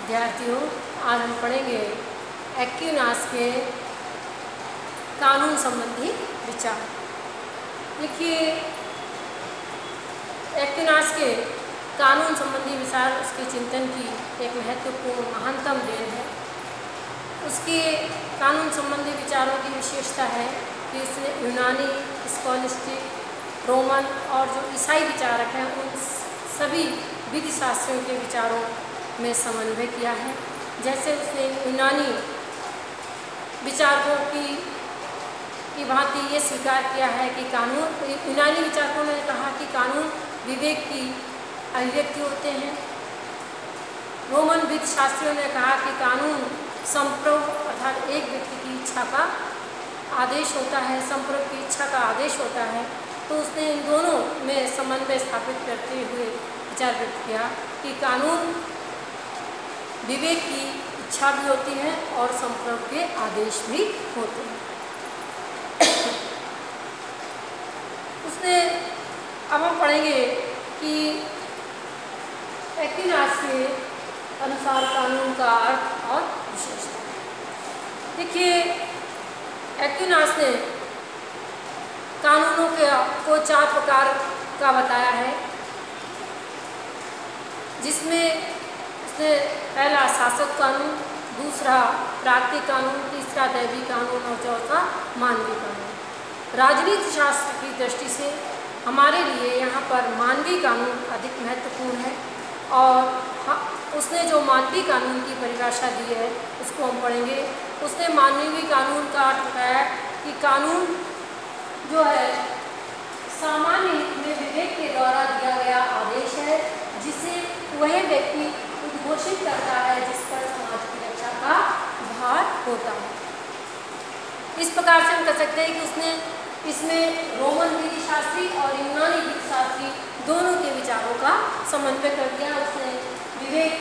विद्यार्थियों, आज हम पढ़ेंगे एक्विनास के कानून संबंधी विचार। देखिए, एक्विनास के कानून संबंधी विचार उसके चिंतन की एक महत्वपूर्ण महानतम देन है। उसके कानून संबंधी विचारों की विशेषता है कि इसने यूनानी, स्कॉलिस्टिक, रोमन और जो ईसाई विचारक हैं उन सभी विधि शास्त्रियों के विचारों में समन्वय किया है। जैसे उसने यूनानी विचारकों की भांति ये स्वीकार किया है कि कानून, यूनानी विचारकों ने कहा कि कानून विवेक की अभिव्यक्ति होते हैं। रोमन विधि शास्त्रियों ने कहा कि कानून संप्रभ अर्थात एक व्यक्ति की इच्छा का आदेश होता है, संप्रभ की इच्छा का आदेश होता है। तो उसने इन दोनों में समन्वय स्थापित करते हुए विचार व्यक्त किया कि कानून विवेक की इच्छा भी होती है और संप्रभ के आदेश भी होते हैं। उसने अब हम पढ़ेंगे कि एक्विनास के अनुसार कानून का अर्थ और विशेषता। देखिए, एक्विनास ने कानूनों को 4 प्रकार का बताया है, जिसमें उसने पहला शासक कानून, दूसरा प्राकृतिक कानून, तीसरा दैवीय कानून और चौथा मानवीय कानून। राजनीति शास्त्र की दृष्टि से हमारे लिए यहाँ पर मानवीय कानून अधिक महत्वपूर्ण है और उसने जो मानवीय कानून की परिभाषा दी है उसको हम पढ़ेंगे। उसने मानवीय कानून का अर्थ बताया कि कानून जो है सामान्य हित में विवेक के द्वारा दिया गया आदेश है, जिसे वह व्यक्ति उद्घोषित करता है जिस पर समाज की रक्षा का भार होता है। इस प्रकार से हम कह सकते हैं कि उसने इसमें रोमन विधि शास्त्री और यूनानी विधि शास्त्री दोनों के विचारों का समन्वय कर दिया। उसने विवेक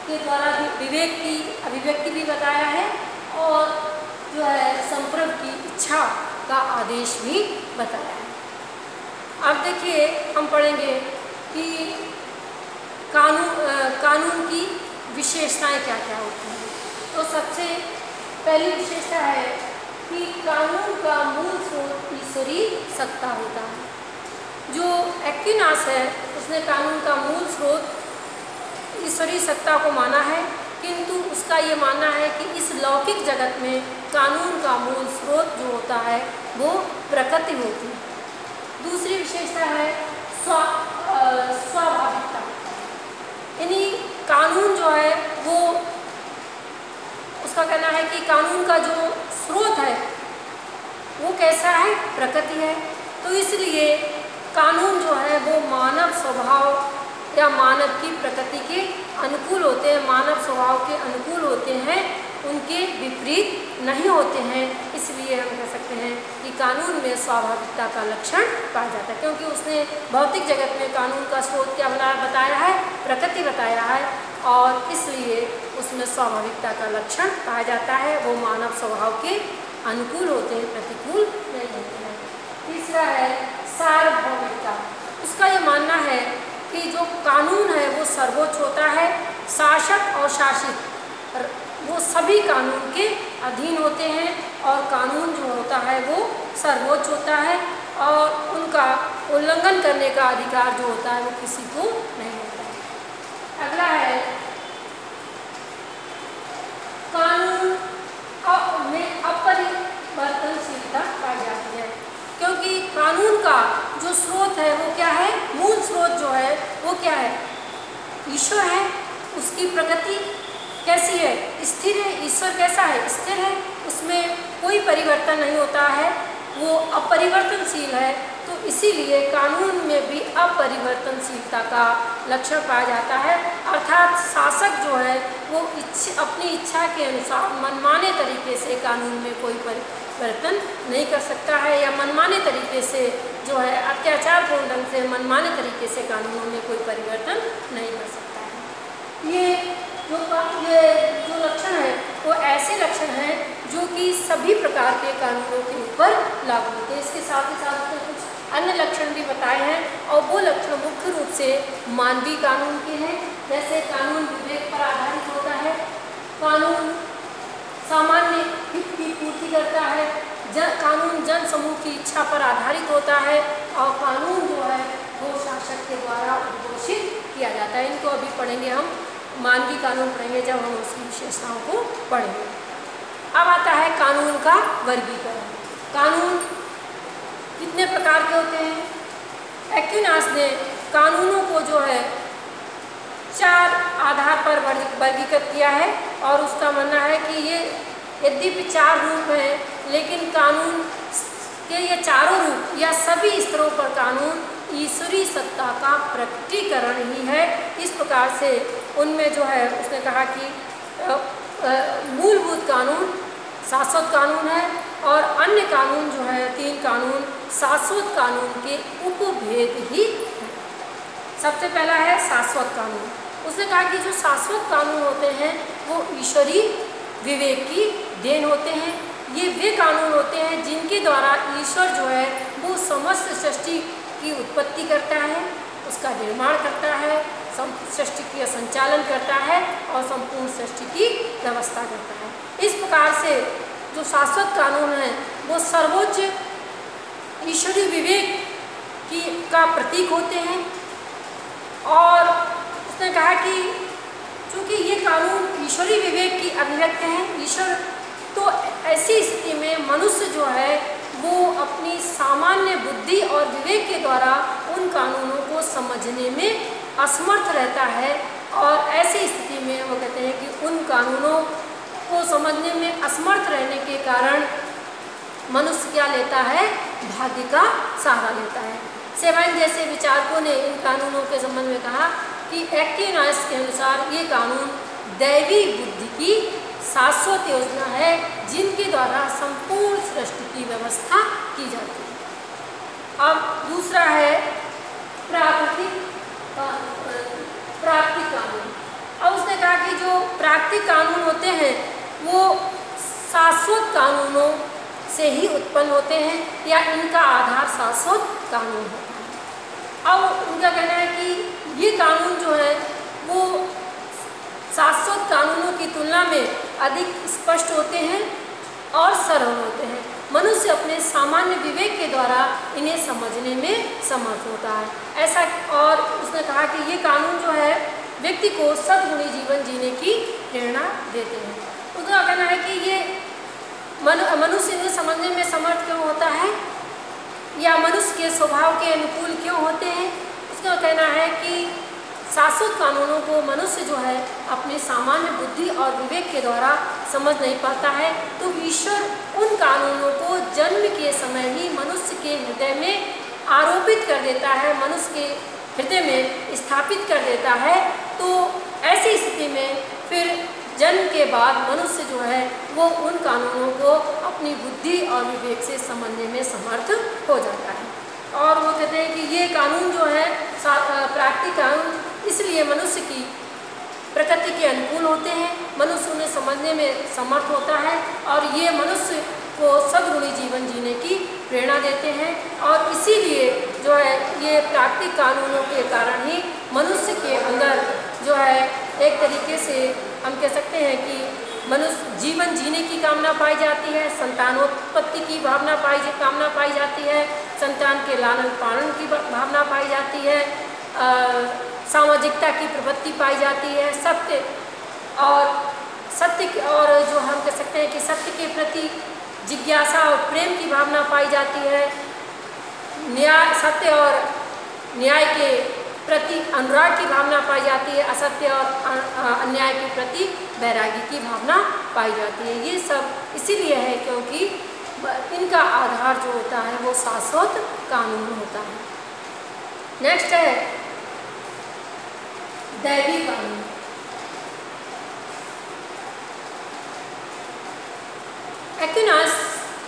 के द्वारा विवेक की अभिव्यक्ति भी बताया है और जो है संप्रभ की इच्छा का आदेश भी बताया है। अब देखिए, हम पढ़ेंगे कि कानून की विशेषताएं क्या क्या होती हैं। तो सबसे पहली विशेषता है कि कानून का मूल स्रोत ईश्वरीय सत्ता होता है। जो एक्विनास है उसने कानून का मूल स्रोत ईश्वरीय सत्ता को माना है, किंतु उसका ये मानना है कि इस लौकिक जगत में कानून का मूल स्रोत जो होता है वो प्रकृति होती है। दूसरी विशेषता है स्वाभाविकता। यानी कानून जो है वो, उसका कहना है कि कानून का जो स्रोत है वो कैसा है, प्रकृति है। तो इसलिए कानून जो है वो मानव स्वभाव या मानव की प्रकृति के अनुकूल होते हैं, मानव स्वभाव के अनुकूल होते हैं, उनके विपरीत नहीं होते हैं। इसलिए हम कह सकते हैं कि कानून में स्वाभाविकता का लक्षण पाया जाता है, क्योंकि उसने भौतिक जगत में कानून का स्रोत क्या बताया है, प्रकृति बताया है, और इसलिए उसमें स्वाभाविकता का लक्षण पाया जाता है। वो मानव स्वभाव के अनुकूल होते हैं, प्रतिकूल नहीं होते हैं। तीसरा है सार्वभौमिकता। उसका ये मानना है कि जो कानून है वो सर्वोच्च होता है, शासक और शासित वो सभी कानून के अधीन होते हैं और कानून जो होता है वो सर्वोच्च होता है और उनका उल्लंघन करने का अधिकार जो होता है वो किसी को नहीं होता है। अगला है कानून में अपरिवर्तनशीलता पाई जाती है, क्योंकि कानून का जो स्रोत है वो क्या है, मूल स्रोत जो है वो क्या है, ईश्वर है। उसकी प्रकृति कैसी है, स्थिर है। ईश्वर कैसा है, स्थिर है, उसमें कोई परिवर्तन नहीं होता है, वो अपरिवर्तनशील है। तो इसीलिए कानून में भी अपरिवर्तनशीलता का लक्षण पाया जाता है। अर्थात शासक जो है वो अपनी इच्छा के अनुसार मनमाने तरीके से कानून में कोई परिवर्तन नहीं कर सकता है, या मनमाने तरीके से जो है अत्याचारपूर्ण ढंग से मनमाने तरीके से कानूनों में कोई परिवर्तन नहीं कर सकता है। ये जो लक्षण है वो ऐसे लक्षण हैं जो कि सभी प्रकार के कानूनों के ऊपर लागू होते हैं। इसके साथ ही साथ उसने कुछ अन्य लक्षण भी बताए हैं और वो लक्षण मुख्य रूप से मानवीय कानून के हैं। जैसे कानून विवेक पर आधारित हो कानून सामान्य हित की पूर्ति करता है, कानून जन समूह की इच्छा पर आधारित होता है और कानून जो है वो शासक के द्वारा उद्घोषित किया जाता है। इनको अभी पढ़ेंगे हम, मानवीय कानून पढ़ेंगे जब हम उसकी विशेषताओं को पढ़ेंगे। अब आता है कानून का वर्गीकरण। कानून कितने प्रकार के होते हैं? एक्विनास ने कानूनों को जो है 4 आधार पर वर्गीकृत किया है और उसका मानना है कि ये यद्यपि 4 रूप हैं, लेकिन कानून के ये चारों रूप या सभी स्तरों पर कानून ईश्वरीय सत्ता का प्रकटीकरण ही है। इस प्रकार से उनमें जो है उसने कहा कि मूलभूत कानून शाश्वत कानून है और अन्य कानून जो है 3 कानून शाश्वत कानून के उपभेद ही है। सबसे पहला है शाश्वत कानून। उसने कहा कि जो शाश्वत कानून होते हैं वो ईश्वरीय विवेक की देन होते हैं। ये वे कानून होते हैं जिनके द्वारा ईश्वर जो है वो समस्त सृष्टि की उत्पत्ति करता है, उसका निर्माण करता है, सृष्टि का संचालन करता है और संपूर्ण सृष्टि की व्यवस्था करता है। इस प्रकार से जो शाश्वत कानून है वो सर्वोच्च ईश्वरीय विवेक का प्रतीक होते हैं। और उसने कहा कि चूँकि ये कानून ईश्वरीय विवेक की अभिव्यक्ति हैं, ईश्वर तो ऐसी स्थिति में मनुष्य जो है वो अपनी सामान्य बुद्धि और विवेक के द्वारा उन कानूनों को समझने में असमर्थ रहता है। और ऐसी स्थिति में वो कहते हैं कि उन कानूनों को समझने में असमर्थ रहने के कारण मनुष्य क्या लेता है? भाग्य का सहारा लेता है। सेवाइन जैसे विचारकों ने इन कानूनों के संबंध में कहा कि एक्विनास के अनुसार ये कानून दैवी बुद्धि की शाश्वत योजना है जिनके द्वारा संपूर्ण सृष्टि की व्यवस्था की जाती है। अब दूसरा है प्राकृतिक कानून। अब उसने कहा कि जो प्राकृतिक कानून होते हैं वो शाश्वत कानूनों से ही उत्पन्न होते हैं या इनका आधार शाश्वत कानून होता है। अब उनका कहना है कि ये कानून जो है वो शाश्वत कानूनों की तुलना में अधिक स्पष्ट होते हैं और सरल होते हैं। मनुष्य अपने सामान्य विवेक के द्वारा इन्हें समझने में समर्थ होता है। ऐसा और उसने कहा कि ये कानून जो है व्यक्ति को सद्गुणी जीवन जीने की प्रेरणा देते हैं। उसका कहना है कि ये मनुष्य इन्हें समझने में समर्थ क्यों होता है या मनुष्य के स्वभाव के अनुकूल क्यों होते हैं। उसका कहना है कि शाश्वत कानूनों को मनुष्य जो है अपनी सामान्य बुद्धि और विवेक के द्वारा समझ नहीं पाता है, तो ईश्वर उन कानूनों को जन्म के समय ही मनुष्य के हृदय में आरोपित कर देता है, मनुष्य के हृदय में स्थापित कर देता है। तो ऐसी स्थिति में फिर जन्म के बाद मनुष्य जो है वो उन कानूनों को अपनी बुद्धि और विवेक से समझने में समर्थ हो जाता है। और वो कहते हैं कि ये कानून जो है प्राकृतिक कानून इसलिए मनुष्य की प्रकृति के अनुकूल होते हैं, मनुष्य उन्हें समझने में समर्थ होता है और ये मनुष्य को सद्गुणी जीवन जीने की प्रेरणा देते हैं। और इसीलिए जो है ये प्राकृतिक कानूनों के कारण ही मनुष्य के अंदर जो है एक तरीके से हम कह सकते हैं कि मनुष्य जीवन जीने की कामना पाई जाती है, संतानोत्पत्ति की कामना पाई जाती है, संतान के लालन पालन की भावना पाई जाती है, सामाजिकता की प्रवृत्ति पाई जाती है, सत्य और जो हम कह सकते हैं कि सत्य के प्रति जिज्ञासा और प्रेम की भावना पाई जाती है, सत्य और न्याय के प्रति अनुराग की भावना पाई जाती है, असत्य और अन्याय के प्रति वैरागी की भावना पाई जाती है। ये सब इसीलिए है क्योंकि इनका आधार जो होता है वो शाश्वत कानून होता है। नेक्स्ट है दैवी कानून। एक्विनास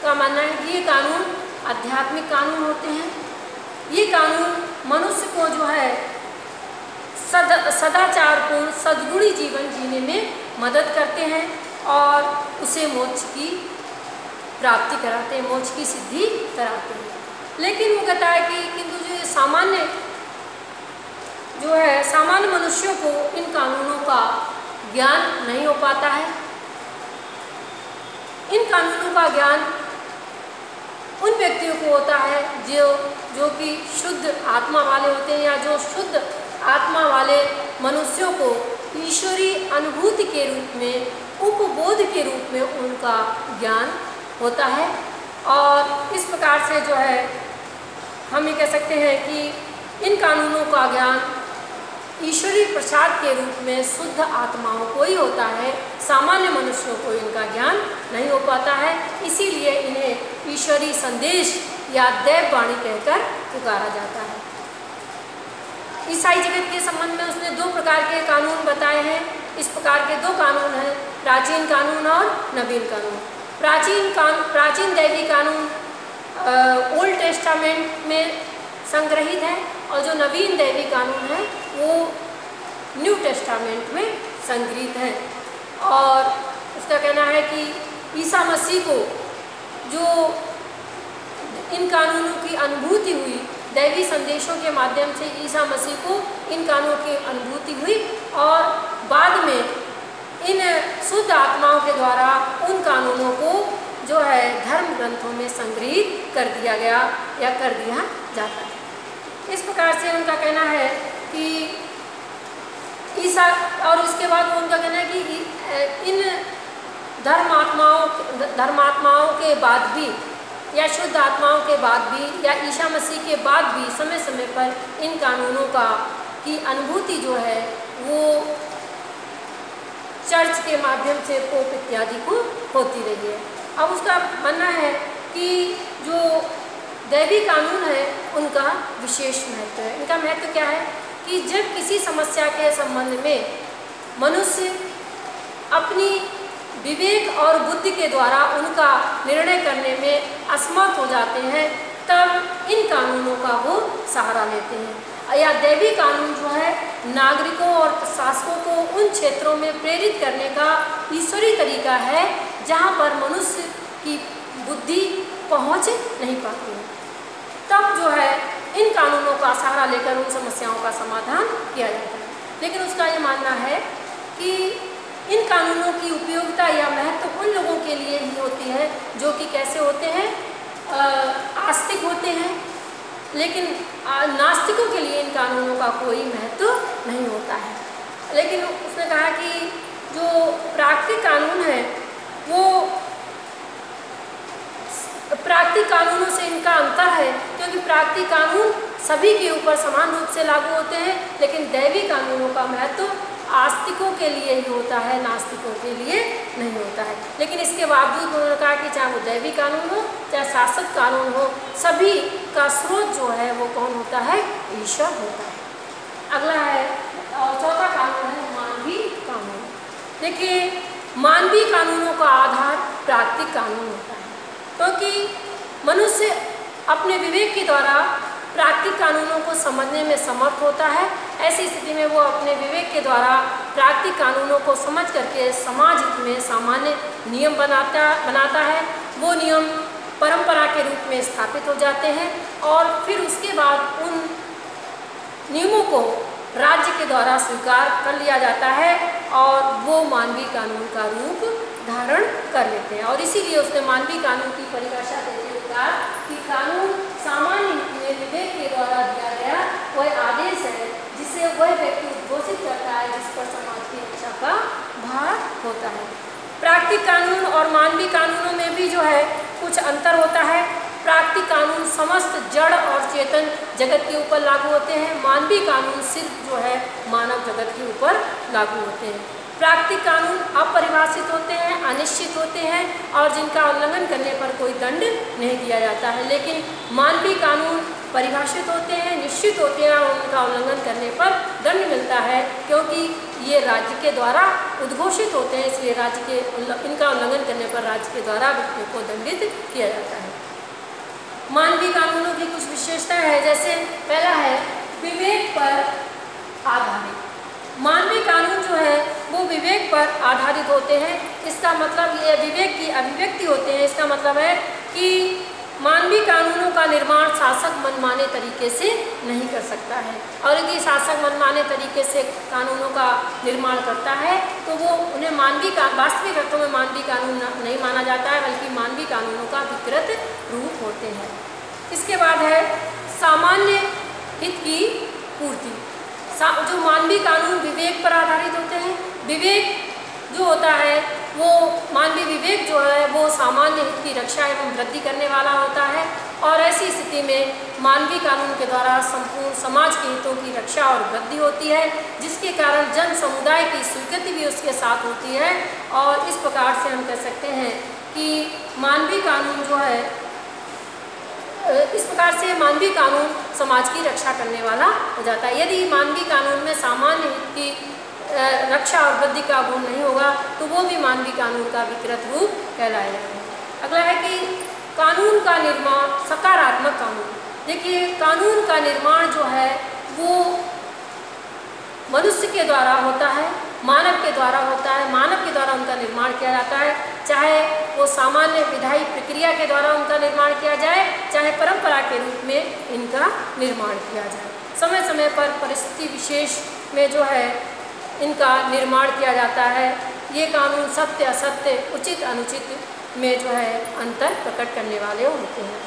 का मानना है कि ये कानून आध्यात्मिक कानून होते हैं। ये कानून मनुष्य को जो है सदाचारपूर्ण सद्गुणी जीवन जीने में मदद करते हैं और उसे मोक्ष की प्राप्ति कराते हैं, मोक्ष की सिद्धि कराते हैं। लेकिन वो कहता है कि किंतु जो सामान्य मनुष्यों को इन कानूनों का ज्ञान नहीं हो पाता है इन कानूनों का ज्ञान उन व्यक्तियों को होता है जो कि शुद्ध आत्मा वाले होते हैं, या जो शुद्ध आत्मा वाले मनुष्यों को ईश्वरीय अनुभूति के रूप में, उपबोध के रूप में उनका ज्ञान होता है। और इस प्रकार से जो है हम ये कह सकते हैं कि इन कानूनों का ज्ञान ईश्वरीय प्रसाद के रूप में शुद्ध आत्माओं को ही होता है, सामान्य मनुष्यों को इनका ज्ञान नहीं हो पाता है। इसीलिए इन्हें ईश्वरीय संदेश या दैववाणी कहकर पुकारा जाता है। ईसाई जगत के संबंध में उसने दो प्रकार के कानून बताए हैं। इस प्रकार के दो कानून हैं, प्राचीन कानून और नवीन कानून। प्राचीन दैवी कानून ओल्ड टेस्टामेंट में संग्रहित है, और जो नवीन दैवी कानून है वो न्यू टेस्टामेंट में संग्रहित है। और उसका कहना है कि ईसा मसीह को जो इन कानूनों की अनुभूति हुई, दैवी संदेशों के माध्यम से ईसा मसीह को इन कानूनों की अनुभूति हुई, और बाद में इन शुद्ध आत्माओं के द्वारा उन कानूनों को जो है धर्म ग्रंथों में संग्रहित कर दिया गया या कर दिया जाता है। इस प्रकार से उनका कहना है कि ईसा, और इसके बाद उनका कहना है कि इन धर्मात्माओं के बाद भी, या शुद्ध आत्माओं के बाद भी, या ईसा मसीह के बाद भी समय समय पर इन कानूनों की अनुभूति जो है वो चर्च के माध्यम से पोप इत्यादि को होती रही है। अब उसका मानना है कि जो दैवी कानून है उनका विशेष महत्व है। इनका महत्व क्या है कि जब किसी समस्या के संबंध में मनुष्य अपनी विवेक और बुद्धि के द्वारा उनका निर्णय करने में असमर्थ हो जाते हैं, तब इन कानूनों का वो सहारा लेते हैं। या दैवी कानून जो है नागरिकों और प्रशासकों को उन क्षेत्रों में प्रेरित करने का ईश्वरीय तरीका है जहाँ पर मनुष्य की बुद्धि पहुँच नहीं पाती है। तब जो है इन कानूनों का सहारा लेकर उन समस्याओं का समाधान किया जाता है। लेकिन उसका ये मानना है कि इन कानूनों की उपयोगिता या महत्व उन लोगों के लिए ही होती है जो कि कैसे होते हैं, आस्तिक होते हैं। लेकिन नास्तिकों के लिए इन कानूनों का कोई महत्व नहीं होता है। लेकिन उसने कहा कि जो प्राकृतिक कानून है वो प्राकृतिक कानूनों से इनका अंतर है, क्योंकि प्राकृतिक कानून सभी के ऊपर समान रूप से लागू होते हैं, लेकिन दैवी कानूनों का महत्व आस्तिकों के लिए ही होता है, नास्तिकों के लिए नहीं होता है। लेकिन इसके बावजूद उन्होंने कहा कि चाहे वो दैवी कानून हो चाहे शासक कानून हो, सभी का स्रोत जो है वो कौन होता है, ईश्वर होता है। अगला है और चौथा कानून है मानवीय कानून। देखिए, मानवीय कानूनों का आधार प्राकृतिक कानून होता है, क्योंकि मनुष्य अपने विवेक के द्वारा प्राकृतिक कानूनों को समझने में समर्थ होता है। ऐसी स्थिति में वो अपने विवेक के द्वारा प्राकृतिक कानूनों को समझ करके समाज हित में सामान्य नियम बनाता है। वो नियम परंपरा के रूप में स्थापित हो जाते हैं, और फिर उसके बाद उन नियमों को राज्य के द्वारा स्वीकार कर लिया जाता है, और वो मानवीय कानून का रूप धारण कर लेते हैं। और इसीलिए उसने मानवीय कानून की परिभाषा देते हुए कहा कि कानून सामान्य विवेक के द्वारा दिया गया वह आदेश है जिसे वह व्यक्ति उद्घोषित करता है जिस पर समाज की रक्षा का भार होता है। प्राकृतिक कानून और मानवीय कानूनों में भी जो है कुछ अंतर होता है। प्राकृतिक कानून समस्त जड़ और चेतन जगत के ऊपर लागू होते हैं, मानवीय कानून सिर्फ जो है मानव जगत के ऊपर लागू होते हैं। प्राकृतिक कानून अपरिभाषित होते हैं, अनिश्चित होते हैं, और जिनका उल्लंघन करने पर कोई दंड नहीं दिया जाता है। लेकिन मानवीय कानून परिभाषित होते हैं, निश्चित होते हैं, और उनका उल्लंघन करने पर दंड मिलता है, क्योंकि ये राज्य के द्वारा उद्घोषित होते हैं, इसलिए इनका उल्लंघन करने पर राज्य के द्वारा व्यक्तियों को दंडित किया जाता है। मानवीय कानूनों की कुछ विशेषता है, जैसे पहला है विवेक पर आधारित। मानवीय कानून जो है वो विवेक पर आधारित होते हैं। इसका मतलब ये विवेक की अभिव्यक्ति होते हैं। इसका मतलब है कि मानवीय कानूनों का निर्माण शासक मनमाने तरीके से नहीं कर सकता है, और यदि शासक मनमाने तरीके से कानूनों का निर्माण करता है तो वो उन्हें वास्तविक अर्थों में मानवीय कानून नहीं माना जाता है, बल्कि मानवीय कानूनों का विकृत रूप होते हैं। इसके बाद है सामान्य हित की पूर्ति। जो मानवीय कानून विवेक पर आधारित होते हैं, विवेक जो होता है वो मानवीय विवेक जो है वो सामान्य हित की रक्षा एवं वृद्धि करने वाला होता है, और ऐसी स्थिति में मानवीय कानून के द्वारा संपूर्ण समाज के हितों की रक्षा और वृद्धि होती है, जिसके कारण जन समुदाय की स्वीकृति भी उसके साथ होती है। और इस प्रकार से हम कह सकते हैं कि मानवीय कानून जो है, इस प्रकार से मानवीय कानून समाज की रक्षा करने वाला हो जाता है। यदि मानवीय कानून में सामान्य हित की रक्षा और वृद्धि का गुण नहीं होगा तो वो भी मानवीय कानून का विकृत रूप कहलाएगा। अगला है कि कानून का निर्माण, सकारात्मक कानून। देखिए, कानून का निर्माण जो है वो मनुष्य के द्वारा होता है, मानव के द्वारा होता है, मानव के द्वारा उनका निर्माण किया जाता है, चाहे वो सामान्य विधायी प्रक्रिया के द्वारा उनका निर्माण किया जाए, चाहे परंपरा के रूप में इनका निर्माण किया जाए। समय समय पर परिस्थिति विशेष में जो है इनका निर्माण किया जाता है। ये कानून सत्य असत्य, उचित अनुचित में जो है अंतर प्रकट करने वाले होते हैं।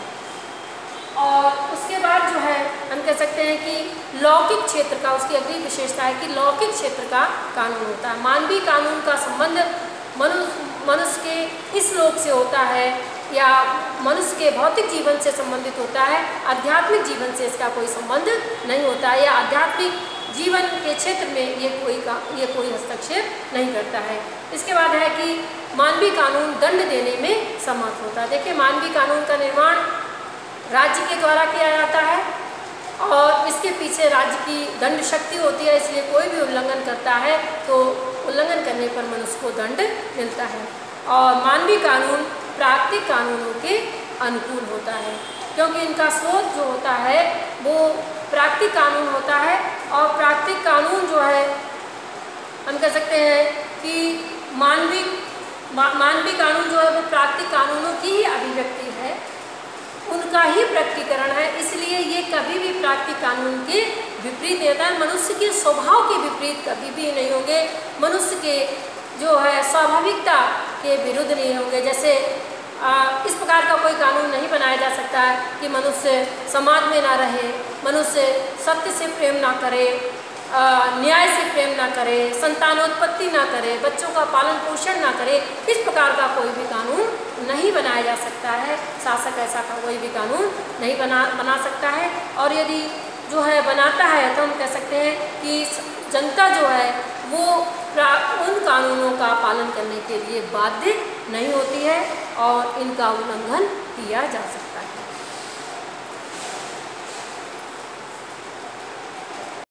और उसके बाद जो है हम कह सकते हैं कि लौकिक क्षेत्र का, उसकी अगली विशेषता है कि लौकिक क्षेत्र का कानून होता है। मानवीय कानून का संबंध मनुष्य के इस लोक से होता है या मनुष्य के भौतिक जीवन से संबंधित होता है, आध्यात्मिक जीवन से इसका कोई संबंध नहीं होता है, या आध्यात्मिक जीवन के क्षेत्र में ये कोई हस्तक्षेप नहीं करता है। इसके बाद है कि मानवीय कानून दंड देने में समर्थ होता है। देखिए, मानवीय कानून का निर्माण राज्य के द्वारा किया जाता है और इसके पीछे राज्य की दंड शक्ति होती है, इसलिए कोई भी उल्लंघन करता है तो उल्लंघन करने पर मनुष्य को दंड मिलता है। और मानवीय कानून प्राकृतिक कानूनों के अनुकूल होता है, क्योंकि इनका स्रोत जो होता है वो प्राकृतिक कानून होता है। और प्राकृतिक कानून जो है हम कह सकते हैं कि मानवीय कानून जो है वो प्राकृतिक कानूनों की ही अभिव्यक्ति है, उनका ही प्रकटीकरण है, इसलिए ये कभी भी प्राकृतिक कानून के विपरीत नहीं होता है। मनुष्य के स्वभाव के विपरीत कभी भी नहीं होंगे, मनुष्य के जो है स्वाभाविकता के विरुद्ध नहीं होंगे। जैसे इस प्रकार का कोई कानून नहीं बनाया जा सकता है कि मनुष्य समाज में ना रहे, मनुष्य सत्य से प्रेम ना करे, न्याय से प्रेम ना करे, संतानोत्पत्ति ना करे, बच्चों का पालन पोषण ना करे। इस प्रकार का कोई भी कानून नहीं बनाया जा सकता है। शासक ऐसा का कोई भी कानून नहीं बना सकता है। और यदि जो है बनाता है तो हम कह सकते हैं कि जनता जो है वो उन कानूनों का पालन करने के लिए बाध्य नहीं होती है और इनका उल्लंघन किया जा सकता है।